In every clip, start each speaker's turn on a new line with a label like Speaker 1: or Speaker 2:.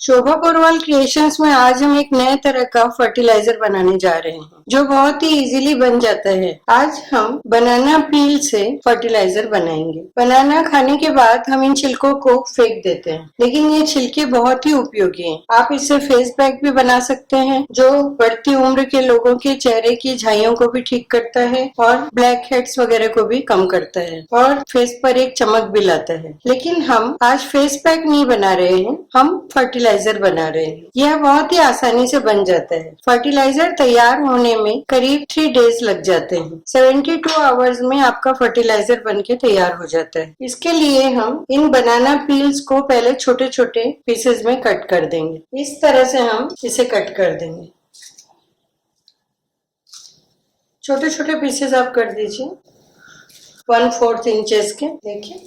Speaker 1: शोभा Porwal creations में आज हम एक नए तरह का फर्टिलाइजर बनाने जा रहे हैं जो बहुत ही इजीली बन जाता है। आज हम बनाना पील से फर्टिलाइजर बनाएंगे। बनाना खाने के बाद हम इन छिलकों को फेंक देते हैं, लेकिन ये छिलके बहुत ही उपयोगी हैं। आप इससे फेस पैक भी बना सकते हैं जो बढ़ती उम्र के लोगों के चेहरे की झाइयों को भी ठीक करता है और ब्लैक हेड्स वगैरह को भी कम करता है और फेस पर एक चमक भी लाता है। लेकिन हम आज फेस पैक नहीं बना रहे हैं, हम फर्टिलाइजर बना रहे हैं। यह बहुत ही आसानी से बन जाता है। फर्टिलाइजर तैयार होने में करीब 3 डेज लग जाते हैं। 72 आवर्स में आपका फर्टिलाइजर बनके तैयार हो जाता है। इसके लिए हम इन बनाना पील्स को पहले छोटे छोटे पीसेस में कट कर देंगे। इस तरह से हम इसे कट कर देंगे। छोटे छोटे पीसेस आप कर दीजिए 1/4 इंचेस के। देखिए,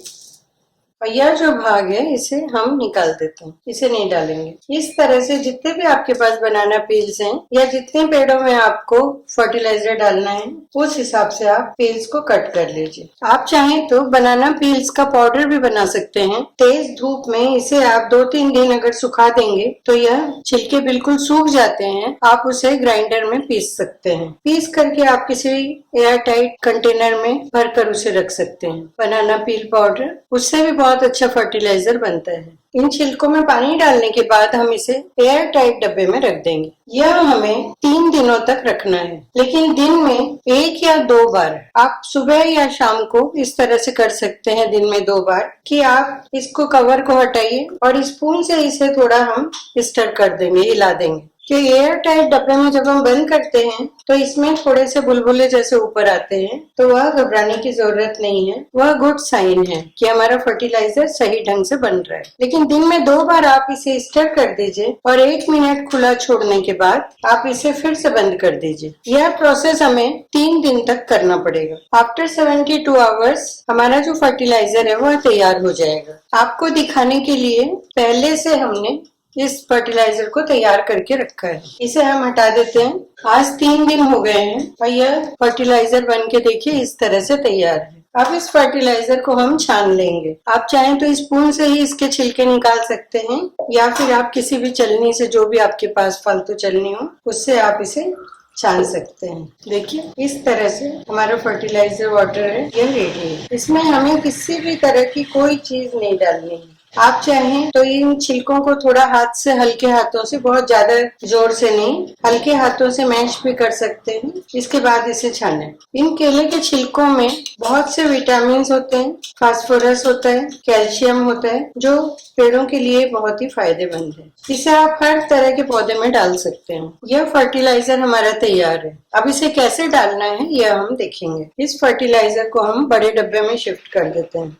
Speaker 1: और यह जो भाग है इसे हम निकाल देते हैं, इसे नहीं डालेंगे। इस तरह से जितने भी आपके पास बनाना पील्स हैं या जितने पेड़ों में आपको फर्टिलाइजर डालना है उस हिसाब से आप पील्स को कट कर लीजिए। आप चाहें तो बनाना पील्स का पाउडर भी बना सकते हैं। तेज धूप में इसे आप 2-3 दिन अगर सुखा देंगे तो यह छिलके बिल्कुल सूख जाते हैं। आप उसे ग्राइंडर में पीस सकते हैं। पीस करके आप किसी एयर टाइट कंटेनर में भरकर उसे रख सकते हैं। बनाना पील पाउडर, उससे भी बहुत अच्छा फर्टिलाइजर बनता है। इन छिलकों में पानी डालने के बाद हम इसे एयर टाइट डब्बे में रख देंगे। यह हमें 3 दिनों तक रखना है, लेकिन दिन में 1 या 2 बार आप सुबह या शाम को इस तरह से कर सकते हैं। दिन में 2 बार कि आप इसको कवर को हटाइए और स्पून से इसे थोड़ा हम स्टर कर देंगे, हिला देंगे। कि एयर टाइट डब्बे में जब हम बंद करते हैं तो इसमें थोड़े से बुलबुले जैसे ऊपर आते हैं, तो वह घबराने की जरूरत नहीं है। वह गुड साइन है कि हमारा फर्टिलाइजर सही ढंग से बन रहा है। लेकिन दिन में 2 बार आप इसे स्टर कर दीजिए और 1 मिनट खुला छोड़ने के बाद आप इसे फिर से बंद कर दीजिए। यह प्रोसेस हमें 3 दिन तक करना पड़ेगा। आफ्टर 72 आवर्स हमारा जो फर्टिलाइजर है वह तैयार हो जाएगा। आपको दिखाने के लिए पहले से हमने इस फर्टिलाइजर को तैयार करके रखा है। इसे हम हटा देते हैं। आज 3 दिन हो गए हैं और यह फर्टिलाइजर बन के देखिए इस तरह से तैयार है। अब इस फर्टिलाइजर को हम छान लेंगे। आप चाहें तो स्पून से ही इसके छिलके निकाल सकते हैं या फिर आप किसी भी चलनी से, जो भी आपके पास फालतू चलनी हो, उससे आप इसे छान सकते हैं। देखिए, इस तरह से हमारा फर्टिलाइजर वाटर है, यह रेडी है। इसमें हमें किसी भी तरह की कोई चीज नहीं डालनी है। आप चाहें तो इन छिलकों को थोड़ा हाथ से, हल्के हाथों से, बहुत ज्यादा जोर से नहीं, हल्के हाथों से मैश भी कर सकते हैं। इसके बाद इसे छानें। इन केले के छिलकों में बहुत से विटामिन होते हैं, फास्फोरस होता है, कैल्शियम होता है, जो पेड़ों के लिए बहुत ही फायदेमंद है। इसे आप हर तरह के पौधे में डाल सकते हैं। यह फर्टिलाइजर हमारा तैयार है। अब इसे कैसे डालना है यह हम देखेंगे। इस फर्टिलाइजर को हम बड़े डब्बे में शिफ्ट कर देते हैं।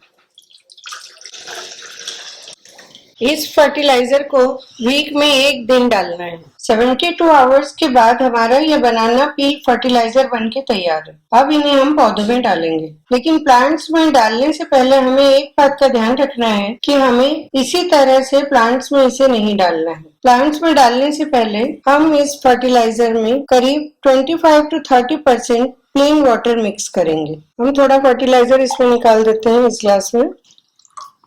Speaker 1: इस फर्टिलाइजर को वीक में 1 दिन डालना है। 72 आवर्स के बाद हमारा यह बनाना पील फर्टिलाइजर बनके तैयार है। अब इन्हें हम पौधों में डालेंगे, लेकिन प्लांट्स में डालने से पहले हमें एक बात का ध्यान रखना है कि हमें इसी तरह से प्लांट्स में इसे नहीं डालना है। प्लांट्स में डालने से पहले हम इस फर्टिलाइजर में करीब 25 to 30% प्लेन वाटर मिक्स करेंगे। हम थोड़ा फर्टिलाइजर इसमें निकाल देते हैं इस ग्लास में।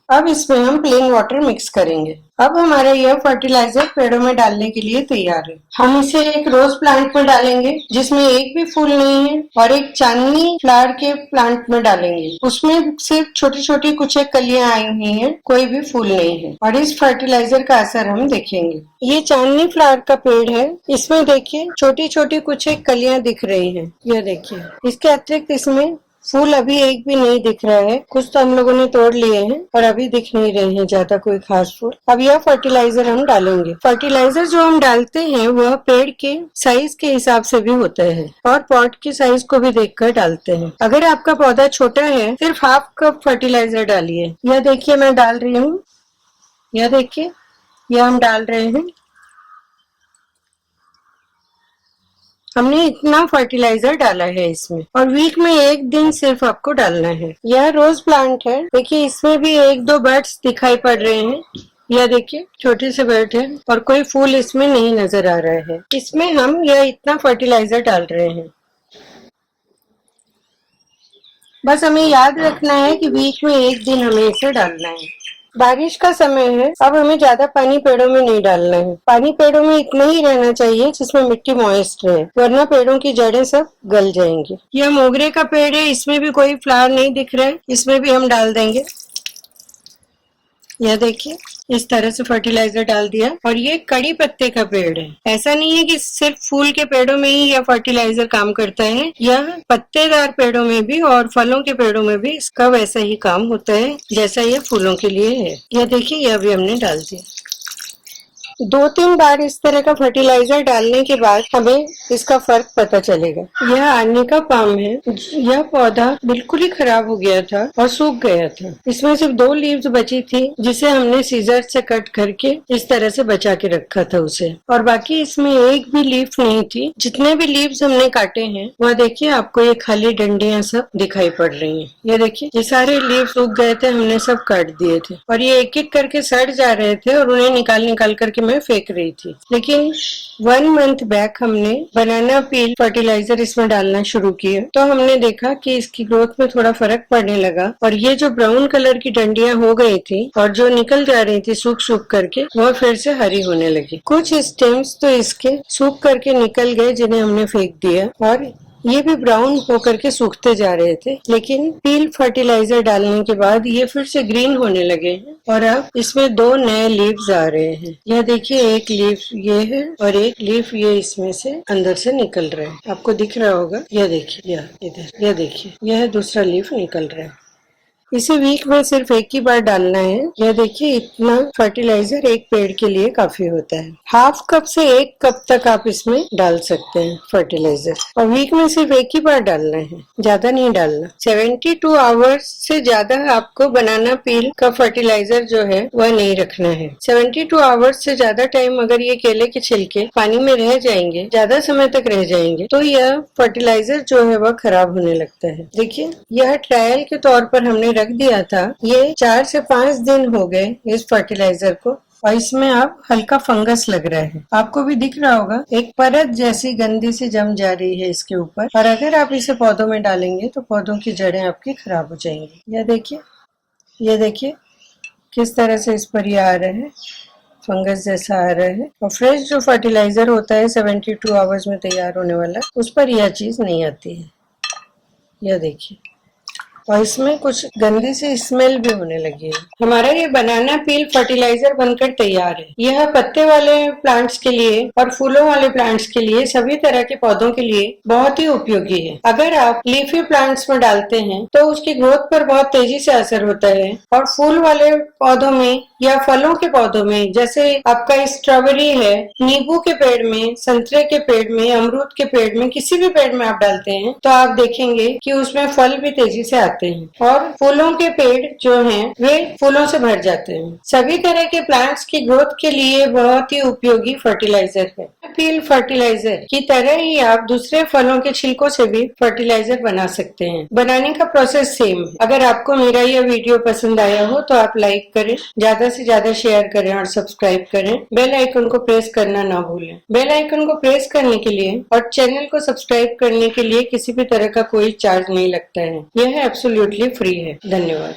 Speaker 1: अब इसमें हम प्लेन वाटर मिक्स करेंगे। अब हमारा यह फर्टिलाइजर पेड़ों में डालने के लिए तैयार है। हम इसे एक रोज प्लांट में डालेंगे जिसमें एक भी फूल नहीं है, और एक चांदनी फ्लावर के प्लांट में डालेंगे, उसमें सिर्फ छोटी छोटी कुछ एक कलियां आई हुई हैं, कोई भी फूल नहीं है। और इस फर्टिलाइजर का असर हम देखेंगे। ये चांदनी फ्लावर का पेड़ है, इसमें देखिए छोटी छोटी कुछ एक कलियां दिख रही है। यह देखिए, इसके अतिरिक्त इसमें फूल अभी एक भी नहीं दिख रहा है। कुछ तो हम लोगों ने तोड़ लिए हैं और अभी दिख नहीं रहे हैं ज्यादा कोई खास फूल। अब यह फर्टिलाइजर हम डालेंगे। फर्टिलाइजर जो हम डालते हैं वह पेड़ के साइज के हिसाब से भी होता है और पॉट के साइज को भी देखकर डालते हैं। अगर आपका पौधा छोटा है, सिर्फ 1/2 कप फर्टिलाइजर डालिए। यह देखिए मैं डाल रही हूँ। यह देखिए, यह हम डाल रहे हैं। हमने इतना फर्टिलाइजर डाला है इसमें, और वीक में 1 दिन सिर्फ आपको डालना है। यह रोज प्लांट है। देखिए, इसमें भी 1-2 बर्ड्स दिखाई पड़ रहे हैं। यह देखिए, छोटे से बर्ड है और कोई फूल इसमें नहीं नजर आ रहा है। इसमें हम यह इतना फर्टिलाइजर डाल रहे हैं। बस हमें याद रखना है कि वीक में 1 दिन हमें इसे डालना है। बारिश का समय है, अब हमें ज्यादा पानी पेड़ों में नहीं डालना है। पानी पेड़ों में इतना ही रहना चाहिए जिसमें मिट्टी मॉइस्ट रहे, वरना पेड़ों की जड़ें सब गल जाएंगी। यह मोगरे का पेड़ है, इसमें भी कोई फ्लावर नहीं दिख रहा है, इसमें भी हम डाल देंगे। यह देखिए, इस तरह से फर्टिलाइजर डाल दिया। और ये कड़ी पत्ते का पेड़ है। ऐसा नहीं है कि सिर्फ फूल के पेड़ों में ही यह फर्टिलाइजर काम करता है, यह पत्तेदार पेड़ों में भी और फलों के पेड़ों में भी इसका वैसा ही काम होता है जैसा ये फूलों के लिए है। यह देखिए, यह भी हमने डाल दिया। 2-3 बार इस तरह का फर्टिलाइजर डालने के बाद हमें इसका फर्क पता चलेगा। यह आर्नी का पाम है। यह पौधा बिल्कुल ही खराब हो गया था और सूख गया था। इसमें सिर्फ 2 लीव्स बची थी, जिसे हमने सीजर से कट करके इस तरह से बचा के रखा था उसे, और बाकी इसमें एक भी लीफ नहीं थी। जितने भी लीव्स हमने काटे हैं वह देखिए, आपको ये खाली डंडियां सब दिखाई पड़ रही हैं। ये देखिए, ये सारे लीव सूख गए थे, हमने सब काट दिए थे और ये एक एक करके सड़ जा रहे थे और उन्हें निकाल करके मैं फेंक रही थी। लेकिन 1 मंथ बैक हमने बनाना पील फर्टिलाइजर इसमें डालना शुरू किया, तो हमने देखा कि इसकी ग्रोथ में थोड़ा फर्क पड़ने लगा और ये जो ब्राउन कलर की डंडियां हो गई थी और जो निकल जा रही थी सूख करके, वह फिर से हरी होने लगी। कुछ स्टेम्स तो इसके सूख करके निकल गए जिन्हें हमने फेंक दिया, और ये भी ब्राउन होकर के सूखते जा रहे थे। लेकिन पील फर्टिलाइजर डालने के बाद ये फिर से ग्रीन होने लगे हैं और अब इसमें 2 नए लीव्स आ रहे हैं। यह देखिए, एक लीफ ये है और एक लीफ ये इसमें से अंदर से निकल रहा है। आपको दिख रहा होगा, यह देखिए, यह इधर, यह देखिए, यह दूसरा लीफ निकल रहा है। इसे वीक में सिर्फ एक ही बार डालना है। यह देखिए, इतना फर्टिलाइजर एक पेड़ के लिए काफी होता है। ½ कप से 1 कप तक आप इसमें डाल सकते हैं फर्टिलाइजर, और वीक में सिर्फ एक ही बार डालना है, ज्यादा नहीं डालना। 72 आवर्स से ज्यादा आपको बनाना पील का फर्टिलाइजर जो है वह नहीं रखना है। 72 आवर्स से ज्यादा टाइम अगर ये केले के छिलके पानी में रह जाएंगे, ज्यादा समय तक रह जाएंगे, तो यह फर्टिलाइजर जो है वह खराब होने लगता है। देखिए, यह ट्रायल के तौर पर हमने रख दिया था। ये 4 से 5 दिन हो गए इस फर्टिलाइजर को, और इसमें अब हल्का फंगस लग रहा है। आपको भी दिख रहा होगा, एक परत जैसी गंदी सी जम जा रही है इसके ऊपर, और अगर आप इसे पौधों में डालेंगे तो पौधों की जड़ें आपकी खराब हो जाएंगी। यह देखिए, यह देखिए किस तरह से इस पर ये आ रहे हैं, फंगस जैसा आ रहा है। और फ्रेश जो फर्टिलाइजर होता है 72 आवर्स में तैयार होने वाला, उस पर यह चीज नहीं आती है। यह देखिए, और इसमें कुछ गंदी सी स्मेल भी होने लगी है। हमारा ये बनाना पील फर्टिलाइजर बनकर तैयार है। यह पत्ते वाले प्लांट्स के लिए और फूलों वाले प्लांट्स के लिए, सभी तरह के पौधों के लिए बहुत ही उपयोगी है। अगर आप लीफी प्लांट्स में डालते हैं तो उसकी ग्रोथ पर बहुत तेजी से असर होता है, और फूल वाले पौधों में या फलों के पौधों में, जैसे आपका स्ट्रॉबेरी है, नींबू के पेड़ में, संतरे के पेड़ में, अमरूद के पेड़ में, किसी भी पेड़ में आप डालते हैं तो आप देखेंगे कि उसमें फल भी तेजी से आते हैं और फूलों के पेड़ जो हैं वे फूलों से भर जाते हैं। सभी तरह के प्लांट्स की ग्रोथ के लिए बहुत ही उपयोगी फर्टिलाइजर है। पील फर्टिलाइजर की तरह ही आप दूसरे फलों के छिलकों से भी फर्टिलाइजर बना सकते हैं। बनाने का प्रोसेस सेम है। अगर आपको मेरा यह वीडियो पसंद आया हो तो आप लाइक करें, ज्यादा से ज्यादा शेयर करें और सब्सक्राइब करें। बेल आइकन को प्रेस करना ना भूलें। बेल आइकन को प्रेस करने के लिए और चैनल को सब्सक्राइब करने के लिए किसी भी तरह का कोई चार्ज नहीं लगता है। यह एब्सोल्युटली फ्री है। धन्यवाद।